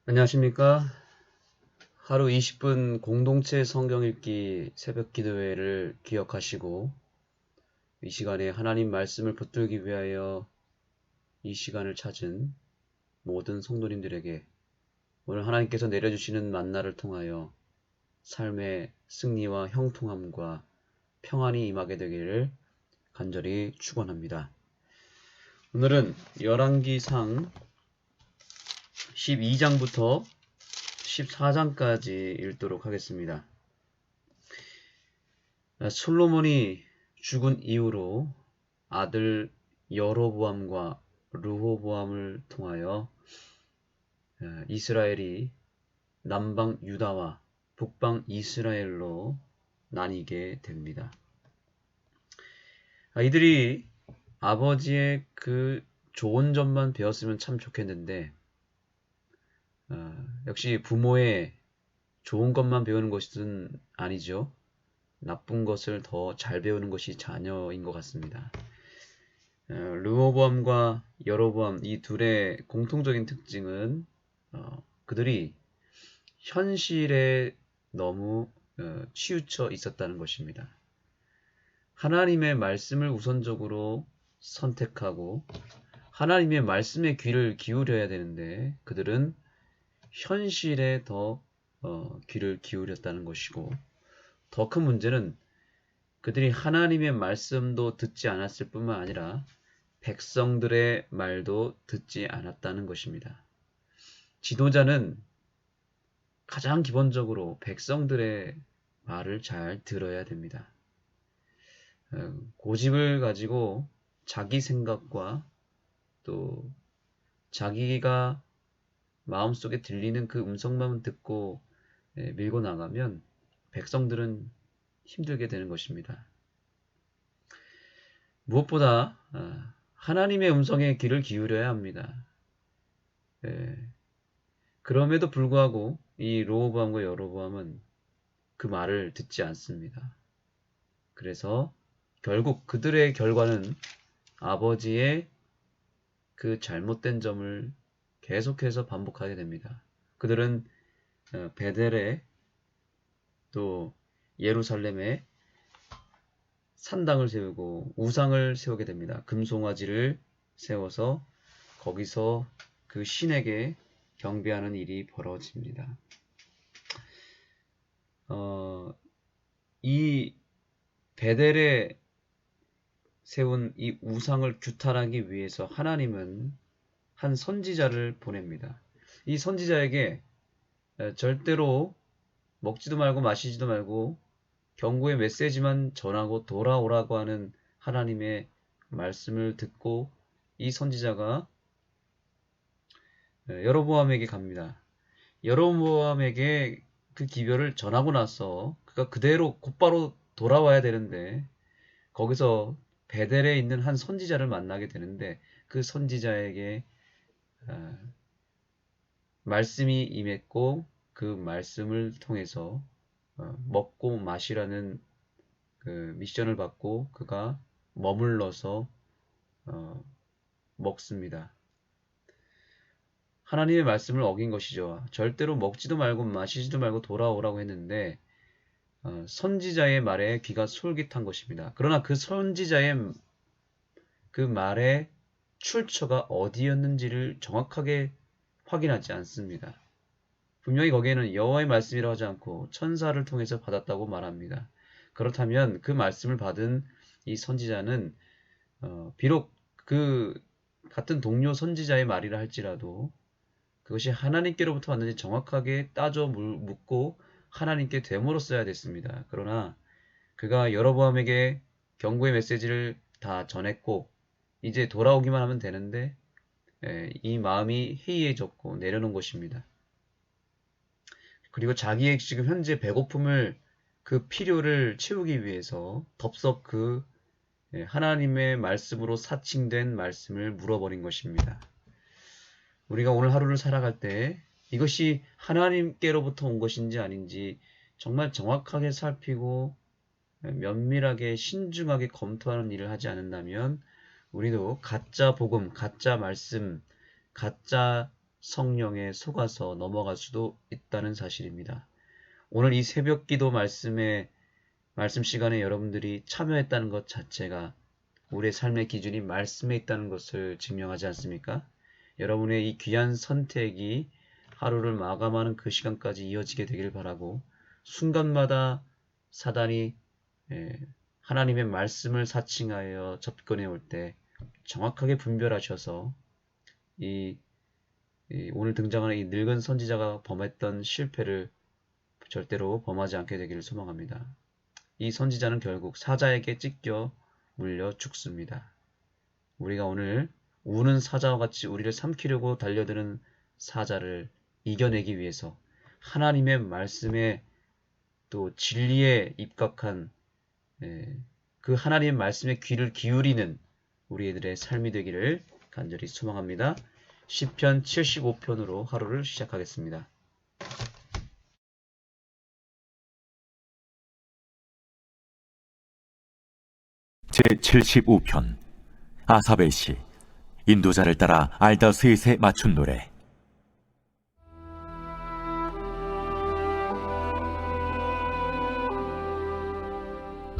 안녕하십니까? 하루 20분 공동체 성경 읽기 새벽 기도회를 기억하시고 이 시간에 하나님 말씀을 붙들기 위하여 이 시간을 찾은 모든 성도님들에게 오늘 하나님께서 내려주시는 만나를 통하여 삶의 승리와 형통함과 평안이 임하게 되기를 간절히 축원합니다. 오늘은 열왕기상 12장부터 14장까지 읽도록 하겠습니다. 솔로몬이 죽은 이후로 아들 여로보암과 르호보암을 통하여 이스라엘이 남방 유다와 북방 이스라엘로 나뉘게 됩니다. 이들이 아버지의 그 좋은 점만 배웠으면 참 좋겠는데 역시 부모의 좋은 것만 배우는 것은 아니죠. 나쁜 것을 더 잘 배우는 것이 자녀인 것 같습니다. 르호보암과 여로보암 이 둘의 공통적인 특징은 그들이 현실에 너무 치우쳐 있었다는 것입니다. 하나님의 말씀을 우선적으로 선택하고 하나님의 말씀에 귀를 기울여야 되는데 그들은 현실에 더 귀를 기울였다는 것이고 더 큰 문제는 그들이 하나님의 말씀도 듣지 않았을 뿐만 아니라 백성들의 말도 듣지 않았다는 것입니다. 지도자는 가장 기본적으로 백성들의 말을 잘 들어야 됩니다. 고집을 가지고 자기 생각과 또 자기가 마음속에 들리는 그 음성만 듣고 밀고 나가면 백성들은 힘들게 되는 것입니다. 무엇보다 하나님의 음성에 귀를 기울여야 합니다. 그럼에도 불구하고 이 르호보암과 여로보암은 그 말을 듣지 않습니다. 그래서 결국 그들의 결과는 아버지의 그 잘못된 점을 계속해서 반복하게 됩니다. 그들은 베델에 또 예루살렘에 산당을 세우고 우상을 세우게 됩니다. 금송아지를 세워서 거기서 그 신에게 경배하는 일이 벌어집니다. 이 베델에 세운 이 우상을 규탄하기 위해서 하나님은 한 선지자를 보냅니다. 이 선지자에게 절대로 먹지도 말고 마시지도 말고 경고의 메시지만 전하고 돌아오라고 하는 하나님의 말씀을 듣고 이 선지자가 여로보암에게 갑니다. 여로보암에게 그 기별을 전하고 나서 그가 그대로 곧바로 돌아와야 되는데 거기서 베델에 있는 한 선지자를 만나게 되는데 그 선지자에게 말씀이 임했고 그 말씀을 통해서 먹고 마시라는 그 미션을 받고 그가 머물러서 먹습니다. 하나님의 말씀을 어긴 것이죠. 절대로 먹지도 말고 마시지도 말고 돌아오라고 했는데 선지자의 말에 귀가 솔깃한 것입니다. 그러나 그 선지자의 그 말의 출처가 어디였는지를 정확하게 확인하지 않습니다. 분명히 거기에는 여호와의 말씀이라고 하지 않고 천사를 통해서 받았다고 말합니다. 그렇다면 그 말씀을 받은 이 선지자는 비록 그 같은 동료 선지자의 말이라 할지라도 그것이 하나님께로부터 왔는지 정확하게 따져 묻고 하나님께 되물었어야 됐습니다. 그러나 그가 여로보암에게 경고의 메시지를 다 전했고 이제 돌아오기만 하면 되는데 이 마음이 해이해졌고 내려놓은 것입니다. 그리고 자기의 지금 현재 배고픔을 그 필요를 채우기 위해서 덥석 그 하나님의 말씀으로 사칭된 말씀을 물어버린 것입니다. 우리가 오늘 하루를 살아갈 때 이것이 하나님께로부터 온 것인지 아닌지 정말 정확하게 살피고 면밀하게 신중하게 검토하는 일을 하지 않는다면 우리도 가짜 복음, 가짜 말씀, 가짜 성령에 속아서 넘어갈 수도 있다는 사실입니다. 오늘 이 새벽 기도 말씀 시간에 여러분들이 참여했다는 것 자체가 우리의 삶의 기준이 말씀에 있다는 것을 증명하지 않습니까? 여러분의 이 귀한 선택이 하루를 마감하는 그 시간까지 이어지게 되길 바라고, 순간마다 사단이 하나님의 말씀을 사칭하여 접근해 올 때 정확하게 분별하셔서 오늘 등장하는 이 늙은 선지자가 범했던 실패를 절대로 범하지 않게 되기를 소망합니다. 이 선지자는 결국 사자에게 찢겨 물려 죽습니다. 우리가 오늘 우는 사자와 같이 우리를 삼키려고 달려드는 사자를 이겨내기 위해서 하나님의 말씀에 또 진리에 입각한 그 하나님의 말씀에 귀를 기울이는 우리들의 삶이 되기를 간절히 소망합니다. 시편 75편으로 하루를 시작하겠습니다. 제75편 아삽의 시. 인도자를 따라 알다스잇에 맞춘 노래.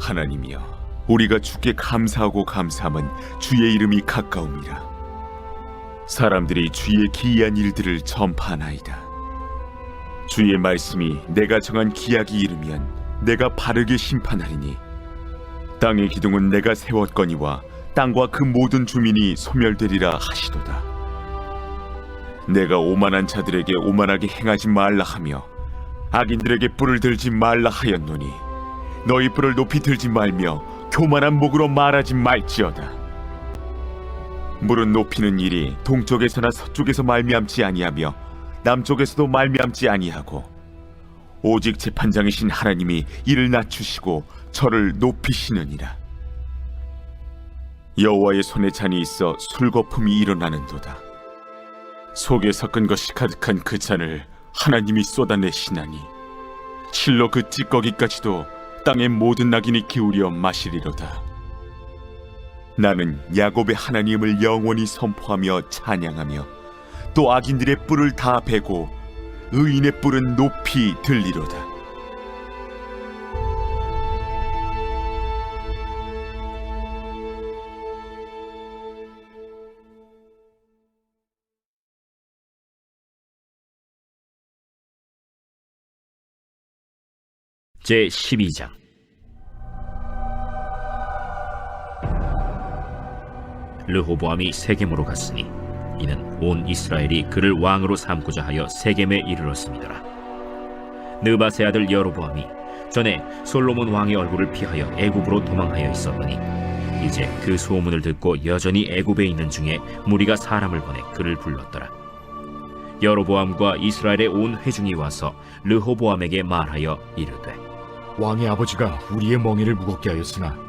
하나님이여, 우리가 주께 감사하고 감사함은 주의 이름이 가까움이라. 사람들이 주의 기이한 일들을 전파하나이다. 주의 말씀이 내가 정한 기약이 이르면 내가 바르게 심판하리니, 땅의 기둥은 내가 세웠거니와 땅과 그 모든 주민이 소멸되리라 하시도다. 내가 오만한 자들에게 오만하게 행하지 말라 하며 악인들에게 뿔을 들지 말라 하였노니, 너희 뿔을 높이 들지 말며 교만한 목으로 말하지 말지어다. 물은 높이는 일이 동쪽에서나 서쪽에서 말미암지 아니하며 남쪽에서도 말미암지 아니하고, 오직 재판장이신 하나님이 이를 낮추시고 저를 높이시느니라. 여호와의 손에 잔이 있어 술거품이 일어나는도다. 속에 섞은 것이 가득한 그 잔을 하나님이 쏟아내시나니, 실로 그 찌꺼기까지도 땅의 모든 낙인이 기울여 마시리로다. 나는 야곱의 하나님을 영원히 선포하며 찬양하며 또 악인들의 뿔을 다 베고 의인의 뿔은 높이 들리로다. 제12장. 르호보암이 세겜으로 갔으니 이는 온 이스라엘이 그를 왕으로 삼고자 하여 세겜에 이르렀습니다. 느밧의 아들 여로보암이 전에 솔로몬 왕의 얼굴을 피하여 애굽으로 도망하여 있었더니, 이제 그 소문을 듣고 여전히 애굽에 있는 중에 무리가 사람을 보내 그를 불렀더라. 여로보암과 이스라엘의 온 회중이 와서 르호보암에게 말하여 이르되, 왕의 아버지가 우리의 멍에를 무겁게 하였으나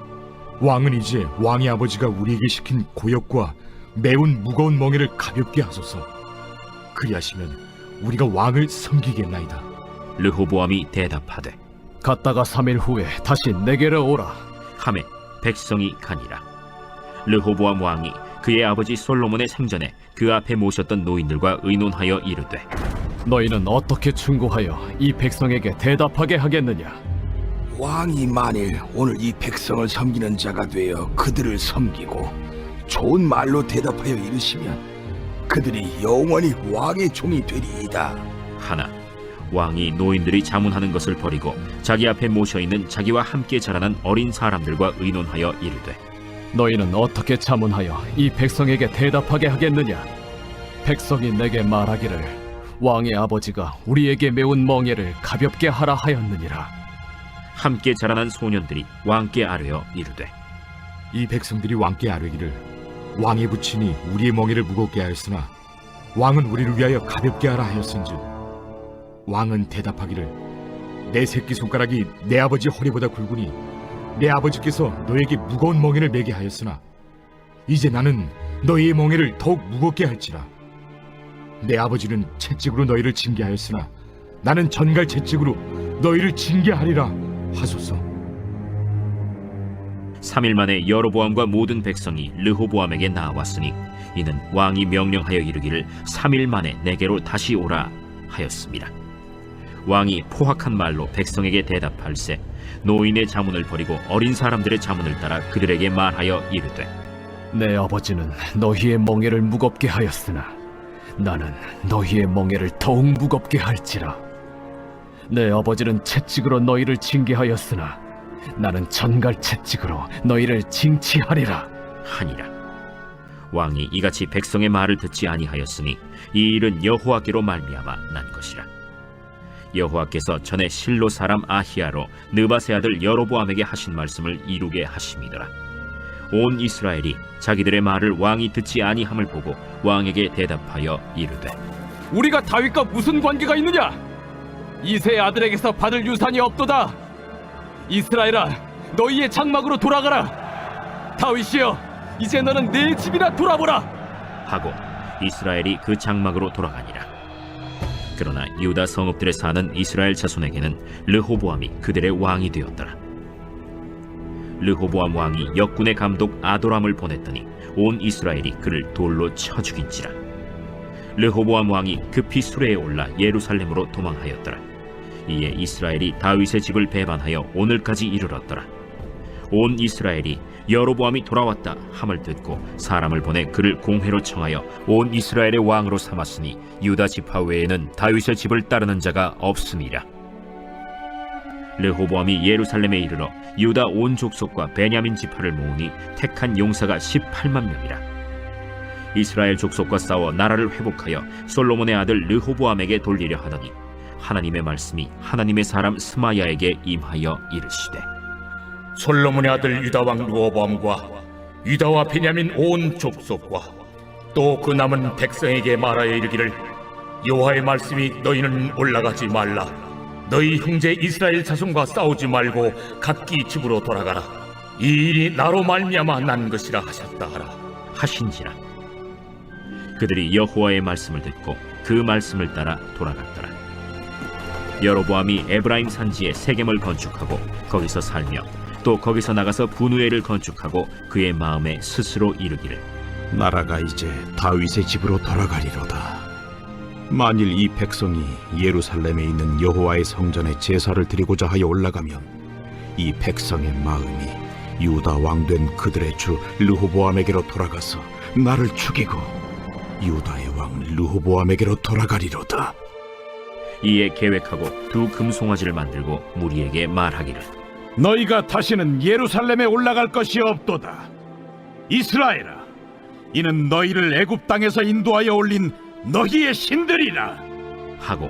왕은 이제 왕의 아버지가 우리에게 시킨 고역과 매운 무거운 멍에를 가볍게 하소서. 그리하시면 우리가 왕을 섬기겠나이다. 르호보암이 대답하되, 갔다가 3일 후에 다시 내게로 오라. 하매 백성이 가니라. 르호보암 왕이 그의 아버지 솔로몬의 생전에 그 앞에 모셨던 노인들과 의논하여 이르되, 너희는 어떻게 충고하여 이 백성에게 대답하게 하겠느냐? 왕이 만일 오늘 이 백성을 섬기는 자가 되어 그들을 섬기고 좋은 말로 대답하여 이르시면 그들이 영원히 왕의 종이 되리이다. 하나 왕이 노인들이 자문하는 것을 버리고 자기 앞에 모셔있는 자기와 함께 자라난 어린 사람들과 의논하여 이르되, 너희는 어떻게 자문하여 이 백성에게 대답하게 하겠느냐? 백성이 내게 말하기를 왕의 아버지가 우리에게 메운 멍에를 가볍게 하라 하였느니라. 함께 자라난 소년들이 왕께 아뢰어 이르되, 이 백성들이 왕께 아뢰기를 왕의 부친이 우리의 멍에를 무겁게 하였으나 왕은 우리를 위하여 가볍게 하라 하였은즉, 왕은 대답하기를 내 새끼손가락이 내 아버지 허리보다 굵으니 내 아버지께서 너에게 무거운 멍에를 매게 하였으나 이제 나는 너희의 멍에를 더욱 무겁게 할지라. 내 아버지는 채찍으로 너희를 징계하였으나 나는 전갈 채찍으로 너희를 징계하리라 하소서. 3일 만에 여로보암과 모든 백성이 르호보암에게 나왔으니 이는 왕이 명령하여 이르기를 3일 만에 내게로 다시 오라 하였습니다. 왕이 포악한 말로 백성에게 대답할세 노인의 자문을 버리고 어린 사람들의 자문을 따라 그들에게 말하여 이르되 내 아버지는 너희의 멍에를 무겁게 하였으나 나는 너희의 멍에를 더욱 무겁게 할지라. 내 아버지는 채찍으로 너희를 징계하였으나 나는 전갈 채찍으로 너희를 징치하리라 하니라. 왕이 이같이 백성의 말을 듣지 아니하였으니 이 일은 여호와께로 말미암아 난 것이라. 여호와께서 전에 실로 사람 아히야로 느바세 아들 여로보암에게 하신 말씀을 이루게 하심이더라. 온 이스라엘이 자기들의 말을 왕이 듣지 아니함을 보고 왕에게 대답하여 이르되 우리가 다윗과 무슨 관계가 있느냐? 이새의 아들에게서 받을 유산이 없도다. 이스라엘아, 너희의 장막으로 돌아가라. 다윗이여, 이제 너는 내 집이나 돌아보라 하고 이스라엘이 그 장막으로 돌아가니라. 그러나 유다 성읍들에 사는 이스라엘 자손에게는 르호보암이 그들의 왕이 되었더라. 르호보암 왕이 역군의 감독 아도람을 보냈더니 온 이스라엘이 그를 돌로 쳐 죽인지라. 르호보암 왕이 급히 수레에 올라 예루살렘으로 도망하였더라. 이에 이스라엘이 다윗의 집을 배반하여 오늘까지 이르렀더라. 온 이스라엘이 여로보암이 돌아왔다 함을 듣고 사람을 보내 그를 공회로 청하여 온 이스라엘의 왕으로 삼았으니 유다 지파 외에는 다윗의 집을 따르는 자가 없음이라. 르호보암이 예루살렘에 이르러 유다 온 족속과 베냐민 지파를 모으니 택한 용사가 18만 명이라. 이스라엘 족속과 싸워 나라를 회복하여 솔로몬의 아들 르호보암에게 돌리려 하더니 하나님의 말씀이 하나님의 사람 스마야에게 임하여 이르시되 솔로몬의 아들 유다왕 르호보암과 유다와 베냐민 온 족속과 또 그 남은 백성에게 말하여 이르기를 여호와의 말씀이 너희는 올라가지 말라. 너희 형제 이스라엘 자손과 싸우지 말고 각기 집으로 돌아가라. 이 일이 나로 말미암아 난 것이라 하셨다 하라 하신지라. 그들이 여호와의 말씀을 듣고 그 말씀을 따라 돌아갔더라. 여로보암이 에브라임 산지에 세겜을 건축하고 거기서 살며 또 거기서 나가서 분우엘을 건축하고 그의 마음에 스스로 이르기를 나라가 이제 다윗의 집으로 돌아가리로다. 만일 이 백성이 예루살렘에 있는 여호와의 성전에 제사를 드리고자 하여 올라가면 이 백성의 마음이 유다 왕된 그들의 주 르호보암에게로 돌아가서 나를 죽이고 유다의 왕 르호보암에게로 돌아가리로다. 이에 계획하고 두 금송아지를 만들고 무리에게 말하기를 너희가 다시는 예루살렘에 올라갈 것이 없도다. 이스라엘아, 이는 너희를 애굽 땅에서 인도하여 올린 너희의 신들이라. 하고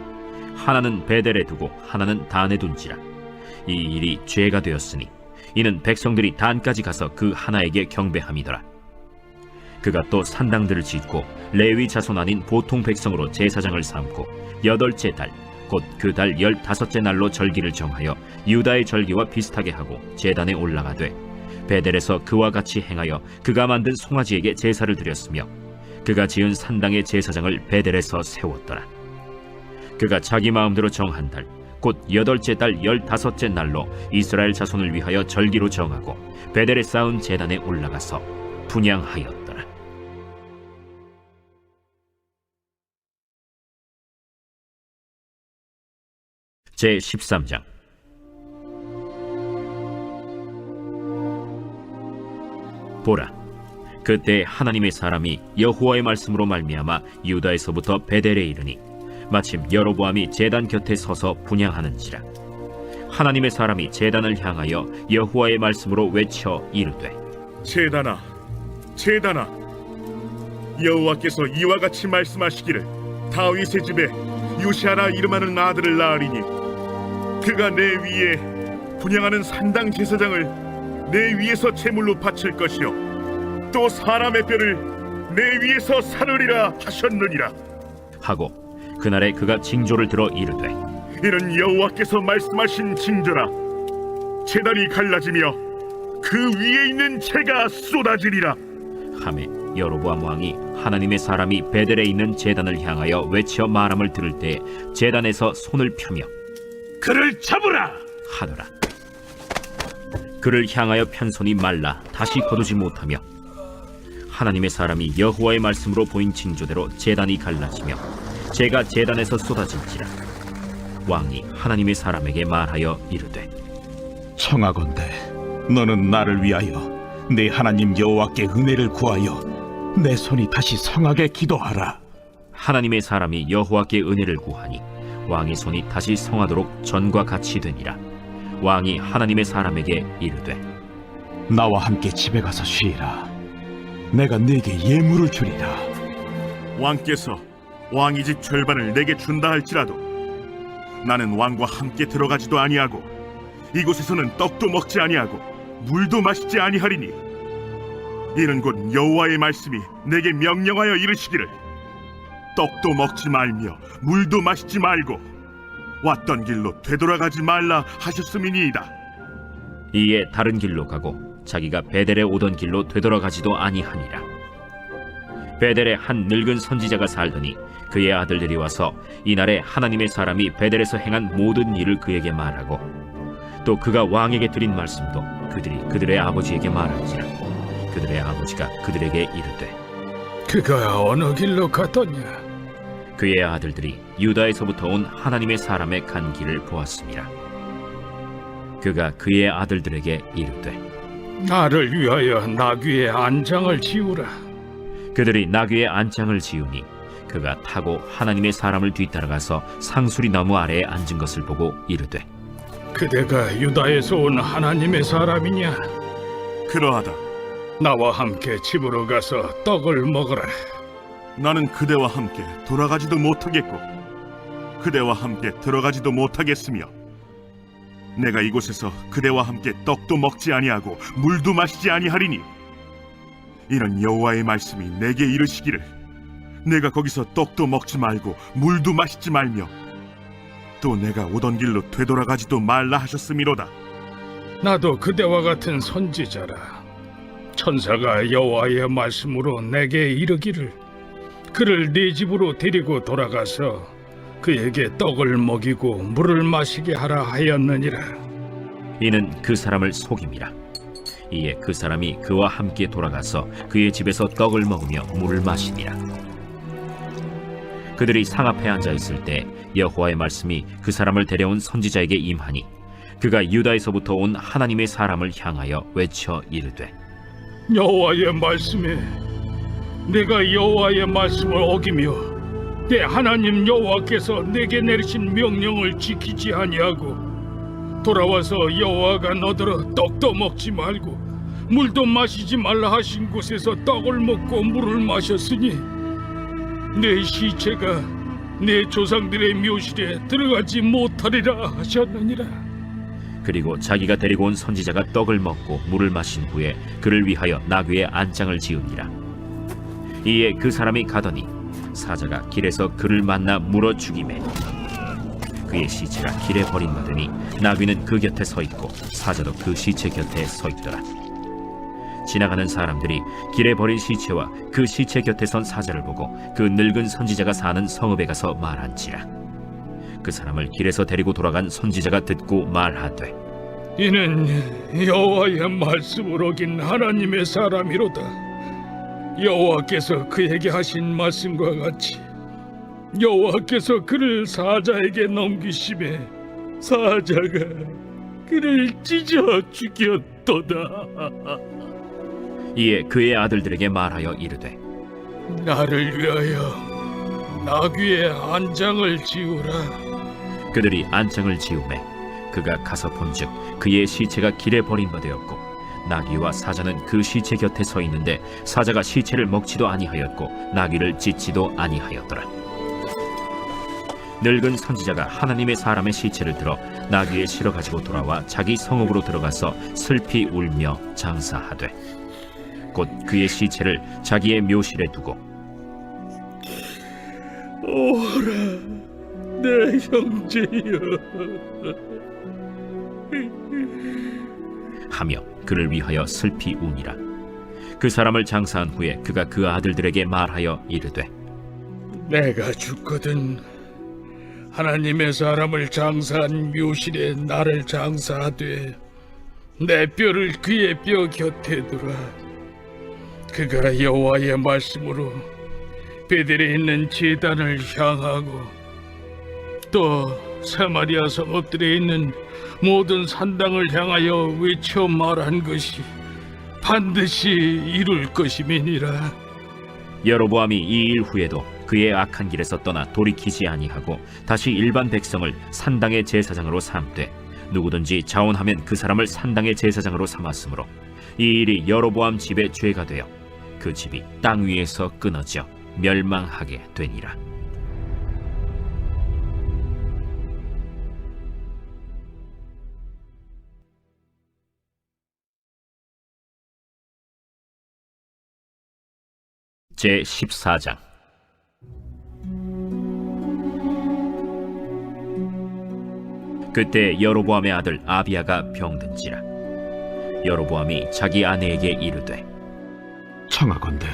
하나는 베델에 두고 하나는 단에 둔지라. 이 일이 죄가 되었으니 이는 백성들이 단까지 가서 그 하나에게 경배함이더라. 그가 또 산당들을 짓고 레위 자손 아닌 보통 백성으로 제사장을 삼고 8째 달 곧 그 달 15째 날로 절기를 정하여 유다의 절기와 비슷하게 하고 제단에 올라가되 베델에서 그와 같이 행하여 그가 만든 송아지에게 제사를 드렸으며 그가 지은 산당의 제사장을 베델에서 세웠더라. 그가 자기 마음대로 정한 달 곧 8째 달 15째 날로 이스라엘 자손을 위하여 절기로 정하고 베델에 쌓은 제단에 올라가서 분향하였더라. 제13장. 보라, 그때 하나님의 사람이 여호와의 말씀으로 말미암아 유다에서부터 베델에 이르니 마침 여로보암이 제단 곁에 서서 분향하는지라. 하나님의 사람이 제단을 향하여 여호와의 말씀으로 외쳐 이르되 제단아, 제단아, 여호와께서 이와 같이 말씀하시기를 다윗의 집에 요시아라 이름하는 아들을 낳으리니 그가 내 위에 분향하는 산당 제사장을 내 위에서 제물로 바칠 것이요 또 사람의 뼈를 내 위에서 사르리라 하셨느니라. 하고 그날에 그가 징조를 들어 이르되 이는 여호와께서 말씀하신 징조라. 제단이 갈라지며 그 위에 있는 재가 쏟아지리라. 하매 여로보암 왕이 하나님의 사람이 베델에 있는 제단을 향하여 외쳐 말함을 들을 때 제단에서 손을 펴며 그를 잡으라 하더라. 그를 향하여 편손이 말라 다시 거두지 못하며 하나님의 사람이 여호와의 말씀으로 보인 징조대로 제단이 갈라지며 재가 제단에서 쏟아질지라. 왕이 하나님의 사람에게 말하여 이르되 청하건대 너는 나를 위하여 내 하나님 여호와께 은혜를 구하여 내 손이 다시 성하게 기도하라. 하나님의 사람이 여호와께 은혜를 구하니 왕의 손이 다시 성하도록 전과 같이 되니라. 왕이 하나님의 사람에게 이르되 나와 함께 집에 가서 쉬라. 내가 네게 예물을 주리라. 왕께서 왕의 집 절반을 내게 준다 할지라도 나는 왕과 함께 들어가지도 아니하고 이곳에서는 떡도 먹지 아니하고 물도 마시지 아니하리니 이는 곧 여호와의 말씀이 내게 명령하여 이르시기를 떡도 먹지 말며 물도 마시지 말고 왔던 길로 되돌아가지 말라 하셨음이니이다. 이에 다른 길로 가고 자기가 베델에 오던 길로 되돌아가지도 아니하니라. 베델에 한 늙은 선지자가 살더니 그의 아들들이 와서 이날에 하나님의 사람이 베델에서 행한 모든 일을 그에게 말하고 또 그가 왕에게 드린 말씀도 그들이 그들의 아버지에게 말한지라. 그들의 아버지가 그들에게 이르되 그가 어느 길로 갔더냐? 그의 아들들이 유다에서부터 온 하나님의 사람의 간 길을 보았습니다. 그가 그의 아들들에게 이르되 나를 위하여 나귀의 안장을 지우라. 그들이 나귀의 안장을 지으니 그가 타고 하나님의 사람을 뒤따라가서 상수리 나무 아래에 앉은 것을 보고 이르되 그대가 유다에서 온 하나님의 사람이냐? 그러하다. 나와 함께 집으로 가서 떡을 먹으라. 나는 그대와 함께 돌아가지도 못하겠고 그대와 함께 들어가지도 못하겠으며 내가 이곳에서 그대와 함께 떡도 먹지 아니하고 물도 마시지 아니하리니 이는 여호와의 말씀이 내게 이르시기를 내가 거기서 떡도 먹지 말고 물도 마시지 말며 또 내가 오던 길로 되돌아가지도 말라 하셨음이로다. 나도 그대와 같은 선지자라. 천사가 여호와의 말씀으로 내게 이르기를 그를 네 집으로 데리고 돌아가서 그에게 떡을 먹이고 물을 마시게 하라 하였느니라. 이는 그 사람을 속임이라. 이에 그 사람이 그와 함께 돌아가서 그의 집에서 떡을 먹으며 물을 마시니라. 그들이 상 앞에 앉아 있을 때 여호와의 말씀이 그 사람을 데려온 선지자에게 임하니 그가 유다에서부터 온 하나님의 사람을 향하여 외쳐 이르되 여호와의 말씀에 내가 여호와의 말씀을 어기며 내 하나님 여호와께서 내게 내리신 명령을 지키지 아니하고 돌아와서 여호와가 너더러 떡도 먹지 말고 물도 마시지 말라 하신 곳에서 떡을 먹고 물을 마셨으니 내 시체가 내 조상들의 묘실에 들어가지 못하리라 하셨느니라. 그리고 자기가 데리고 온 선지자가 떡을 먹고 물을 마신 후에 그를 위하여 나귀의 안장을 지으니라. 이에 그 사람이 가더니 사자가 길에서 그를 만나 물어 죽이매 그의 시체가 길에 버림받으니 나귀는 그 곁에 서 있고 사자도 그 시체 곁에 서 있더라. 지나가는 사람들이 길에 버린 시체와 그 시체 곁에 선 사자를 보고 그 늙은 선지자가 사는 성읍에 가서 말한지라. 그 사람을 길에서 데리고 돌아간 선지자가 듣고 말하되 이는 여호와의 말씀을 어긴 하나님의 사람이로다. 여호와께서 그에게 하신 말씀과 같이 여호와께서 그를 사자에게 넘기심에 사자가 그를 찢어 죽였도다. 이에 그의 아들들에게 말하여 이르되 나를 위하여 나귀의 안장을 지우라. 그들이 안장을 지우매 그가 가서 본즉 그의 시체가 길에 버림받았고 나귀와 사자는 그 시체 곁에 서 있는데 사자가 시체를 먹지도 아니하였고 나귀를 찢지도 아니하였더라. 늙은 선지자가 하나님의 사람의 시체를 들어 나귀에 실어 가지고 돌아와 자기 성읍으로 들어가서 슬피 울며 장사하되 곧 그의 시체를 자기의 묘실에 두고 오라 내 형제여 하며 그를 위하여 슬피 우니라. 그 사람을 장사한 후에 그가 그 아들들에게 말하여 이르되 내가 죽거든 하나님의 사람을 장사한 묘실에 나를 장사하되 내 뼈를 그의 뼈 곁에 두라. 그가 여호와의 말씀으로 베델에 있는 제단을 향하고 또 사마리아 성읍들에 있는 모든 산당을 향하여 외쳐 말한 것이 반드시 이룰 것임이니라. 여로보암이 이 일 후에도 그의 악한 길에서 떠나 돌이키지 아니하고 다시 일반 백성을 산당의 제사장으로 삼되 누구든지 자원하면 그 사람을 산당의 제사장으로 삼았으므로 이 일이 여로보암 집의 죄가 되어 그 집이 땅 위에서 끊어져 멸망하게 되니라. 제 14장. 그때 여로보암의 아들 아비야가 병든지라. 여로보암이 자기 아내에게 이르되 청하건대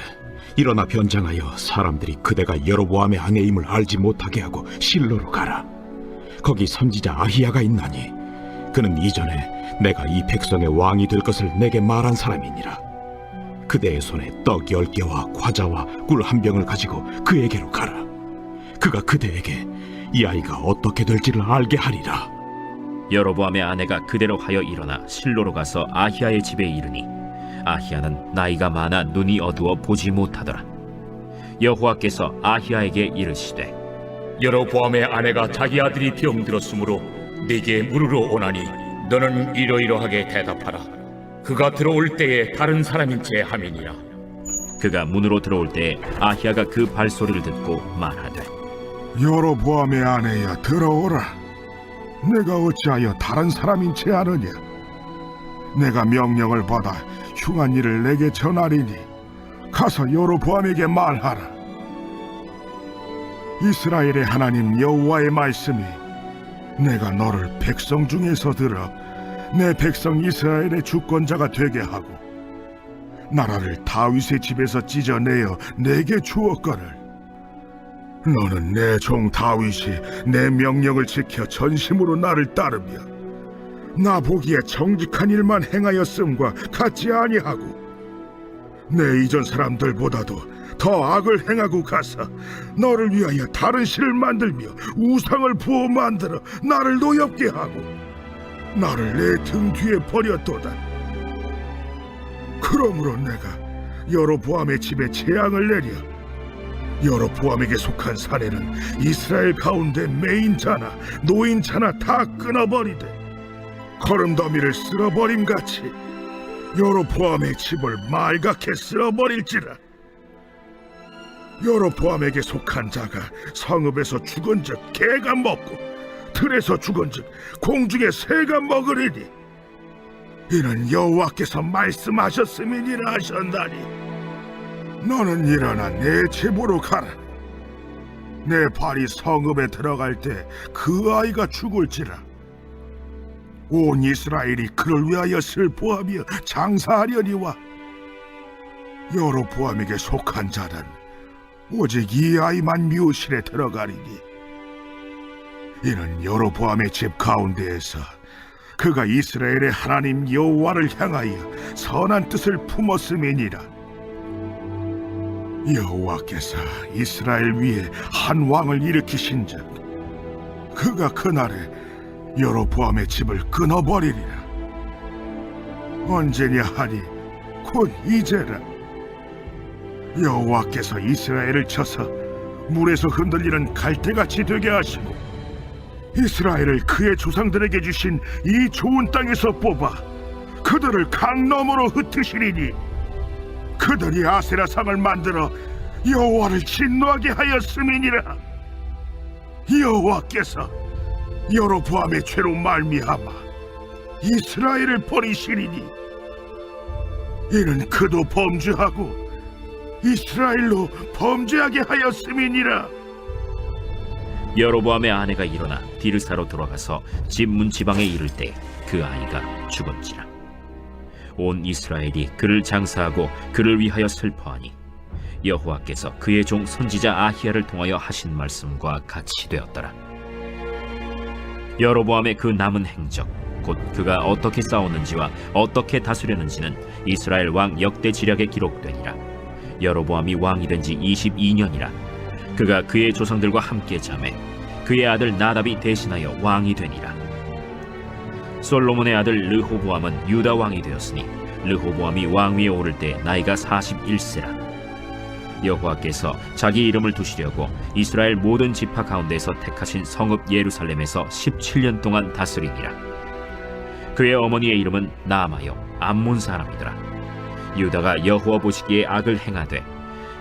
일어나 변장하여 사람들이 그대가 여로보암의 아내임을 알지 못하게 하고 실로로 가라. 거기 선지자 아히야가 있나니 그는 이전에 내가 이 백성의 왕이 될 것을 내게 말한 사람이니라. 그대의 손에 떡 10개와 과자와 꿀 1병을 가지고 그에게로 가라. 그가 그대에게 이 아이가 어떻게 될지를 알게 하리라. 여로보암의 아내가 그대로 하여 일어나 실로로 가서 아히야의 집에 이르니 아히야는 나이가 많아 눈이 어두워 보지 못하더라. 여호와께서 아히야에게 이르시되 여로보암의 아내가 자기 아들이 병들었으므로 네게 물으러 오나니 너는 이러이러하게 대답하라. 그가 들어올 때에 다른 사람인 채 함이니라. 그가 문으로 들어올 때에 아히야가 그 발소리를 듣고 말하되 여로보암의 아내야, 들어오라. 내가 어찌하여 다른 사람인 채 하느냐? 내가 명령을 받아 흉한 일을 내게 전하리니 가서 여로보암에게 말하라. 이스라엘의 하나님 여호와의 말씀이 내가 너를 백성 중에서 들어 내 백성 이스라엘의 주권자가 되게 하고 나라를 다윗의 집에서 찢어내어 내게 주었거늘 너는 내 종 다윗이 내 명령을 지켜 전심으로 나를 따르며 나 보기에 정직한 일만 행하였음과 같지 아니하고 내 이전 사람들보다도 더 악을 행하고 가서 너를 위하여 다른 신을 만들며 우상을 부어 만들어 나를 노엽게 하고 나를 내 등 뒤에 버렸도다. 그러므로 내가 여로보암의 집에 재앙을 내려 여로보암에게 속한 사내는 이스라엘 가운데 매인자나 노인자나 다 끊어버리되 거름더미를 쓸어버림같이 여로보암의 집을 말갛게 쓸어버릴지라. 여로보암에게 속한 자가 성읍에서 죽은즉 개가 먹고 들에서 죽은즉 공중의 새가 먹으리니 이는 여호와께서 말씀하셨음이니라 하셨나니 너는 일어나 내 집으로 가라. 내 발이 성읍에 들어갈 때 그 아이가 죽을지라. 온 이스라엘이 그를 위하여 슬퍼하며 장사하려니와 여로보암에게 속한 자는 오직 이 아이만 묘실에 들어가리니 이는 여로보암의 집 가운데에서 그가 이스라엘의 하나님 여호와를 향하여 선한 뜻을 품었음이니라. 여호와께서 이스라엘 위에 한 왕을 일으키신즉 그가 그날에 여로보암의 집을 끊어버리리라. 언제냐 하니 곧 이제라. 여호와께서 이스라엘을 쳐서 물에서 흔들리는 갈대같이 되게 하시고 이스라엘을 그의 조상들에게 주신 이 좋은 땅에서 뽑아 그들을 강 너머로 흩으시리니 그들이 아세라상을 만들어 여호와를 진노하게 하였음이니라. 여호와께서 여로보암의 죄로 말미암아 이스라엘을 버리시리니 이는 그도 범죄하고 이스라엘로 범죄하게 하였음이니라. 여로보암의 아내가 일어나 디르사로 돌아가서 집 문지방에 이를 때 그 아이가 죽은지라. 온 이스라엘이 그를 장사하고 그를 위하여 슬퍼하니 여호와께서 그의 종 선지자 아히야를 통하여 하신 말씀과 같이 되었더라. 여로보암의 그 남은 행적 곧 그가 어떻게 싸웠는지와 어떻게 다스렸는지는 이스라엘 왕 역대 지략에 기록되니라. 여로보암이 왕이 된 지 22년이라. 그가 그의 조상들과 함께 잠에 그의 아들 나답이 대신하여 왕이 되니라. 솔로몬의 아들 르호보암은 유다 왕이 되었으니 르호보암이 왕위에 오를 때 나이가 41세라. 여호와께서 자기 이름을 두시려고 이스라엘 모든 지파 가운데서 택하신 성읍 예루살렘에서 17년 동안 다스리니라. 그의 어머니의 이름은 나아마요 암몬 사람이더라. 유다가 여호와 보시기에 악을 행하되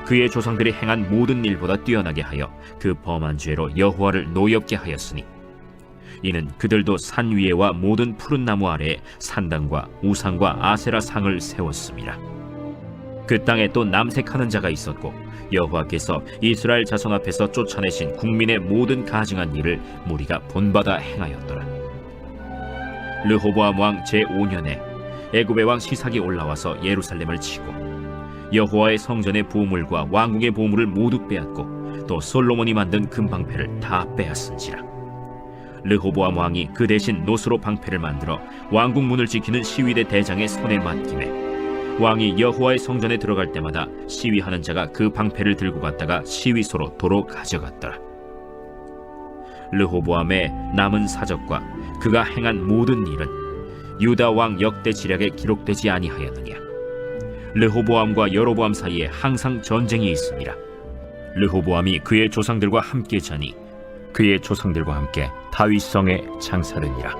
그의 조상들이 행한 모든 일보다 뛰어나게 하여 그 범한 죄로 여호와를 노엽게 하였으니 이는 그들도 산 위에와 모든 푸른 나무 아래에 산당과 우상과 아세라 상을 세웠습니다. 그 땅에 또 남색하는 자가 있었고 여호와께서 이스라엘 자손 앞에서 쫓아내신 국민의 모든 가증한 일을 무리가 본받아 행하였더라. 르호보암 왕 제5년에 애굽의 왕 시삭이 올라와서 예루살렘을 치고 여호와의 성전의 보물과 왕궁의 보물을 모두 빼앗고 또 솔로몬이 만든 금방패를 다 빼앗은지라. 르호보암 왕이 그 대신 노스로 방패를 만들어 왕궁 문을 지키는 시위대 대장의 손에 맡기매 왕이 여호와의 성전에 들어갈 때마다 시위하는 자가 그 방패를 들고 갔다가 시위소로 도로 가져갔더라. 르호보암의 남은 사적과 그가 행한 모든 일은 유다 왕 역대 지략에 기록되지 아니하였느냐. 르호보암과 여로보암 사이에 항상 전쟁이 있습니다. 르호보암이 그의 조상들과 함께 자니 그의 조상들과 함께 다윗성에 장사되니라.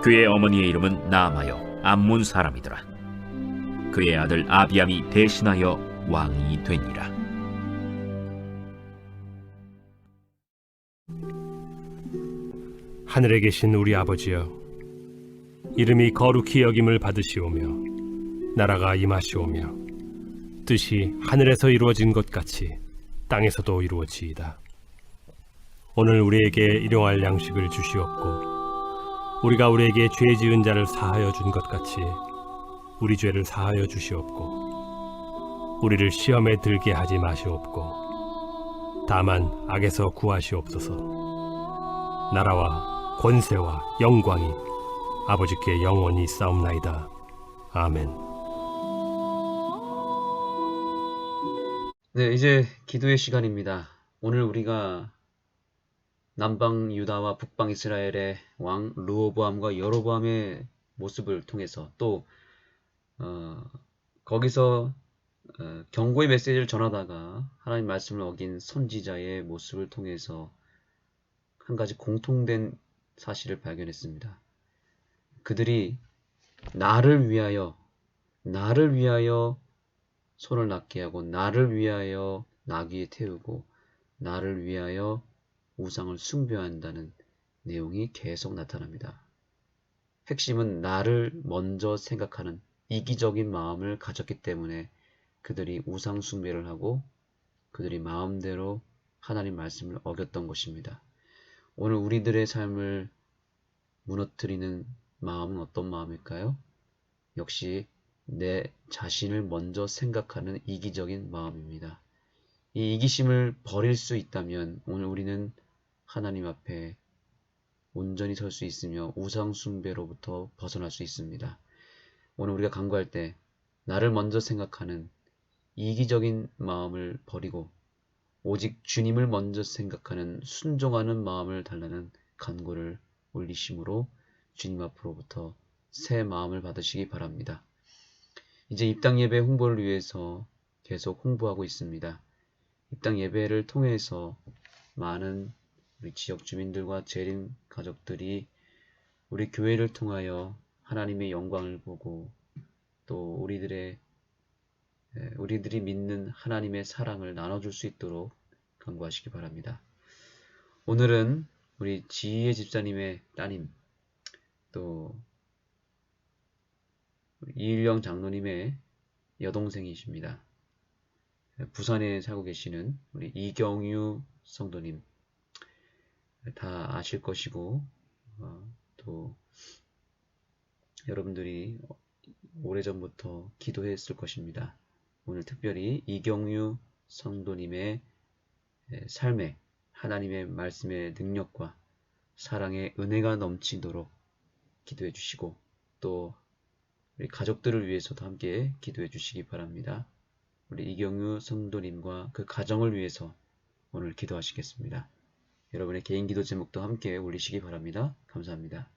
그의 어머니의 이름은 나아마요 암몬 사람이더라. 그의 아들 아비암이 대신하여 왕이 되니라. 하늘에 계신 우리 아버지여, 이름이 거룩히 여김을 받으시오며 나라가 임하시오며 뜻이 하늘에서 이루어진 것 같이 땅에서도 이루어지이다. 오늘 우리에게 일용할 양식을 주시옵고 우리가 우리에게 죄 지은 자를 사하여 준 것 같이 우리 죄를 사하여 주시옵고 우리를 시험에 들게 하지 마시옵고 다만 악에서 구하시옵소서. 나라와 권세와 영광이 아버지께 영원히 있사옵나이다. 아멘. 네, 이제 기도의 시간입니다. 오늘 우리가 남방 유다와 북방 이스라엘의 왕 르호보암과 여로보암의 모습을 통해서 또 거기서 경고의 메시지를 전하다가 하나님 말씀을 어긴 선지자의 모습을 통해서 한 가지 공통된 사실을 발견했습니다. 그들이 나를 위하여 손을 낮게 하고 나를 위하여 나귀에 태우고 나를 위하여 우상을 숭배한다는 내용이 계속 나타납니다. 핵심은 나를 먼저 생각하는 이기적인 마음을 가졌기 때문에 그들이 우상 숭배를 하고 그들이 마음대로 하나님 말씀을 어겼던 것입니다. 오늘 우리들의 삶을 무너뜨리는 마음은 어떤 마음일까요? 역시 내 자신을 먼저 생각하는 이기적인 마음입니다. 이 이기심을 버릴 수 있다면 오늘 우리는 하나님 앞에 온전히 설 수 있으며 우상 숭배로부터 벗어날 수 있습니다. 오늘 우리가 간구할 때 나를 먼저 생각하는 이기적인 마음을 버리고 오직 주님을 먼저 생각하는 순종하는 마음을 달라는 간구를 올리심으로 주님 앞으로부터 새 마음을 받으시기 바랍니다. 이제 입당 예배 홍보를 위해서 계속 홍보하고 있습니다. 입당 예배를 통해서 많은 우리 지역 주민들과 재림 가족들이 우리 교회를 통하여 하나님의 영광을 보고 또 우리들이 믿는 하나님의 사랑을 나눠줄 수 있도록 간구하시기 바랍니다. 오늘은 우리 지혜 집사님의 따님 또 이일영 장로님의 여동생이십니다. 부산에 살고 계시는 우리 이경유 성도님 다 아실 것이고 또 여러분들이 오래전부터 기도했을 것입니다. 오늘 특별히 이경유 성도님의 삶에 하나님의 말씀의 능력과 사랑의 은혜가 넘치도록 기도해 주시고 또 우리 가족들을 위해서도 함께 기도해 주시기 바랍니다. 우리 이경유 성도님과 그 가정을 위해서 오늘 기도하시겠습니다. 여러분의 개인 기도 제목도 함께 올리시기 바랍니다. 감사합니다.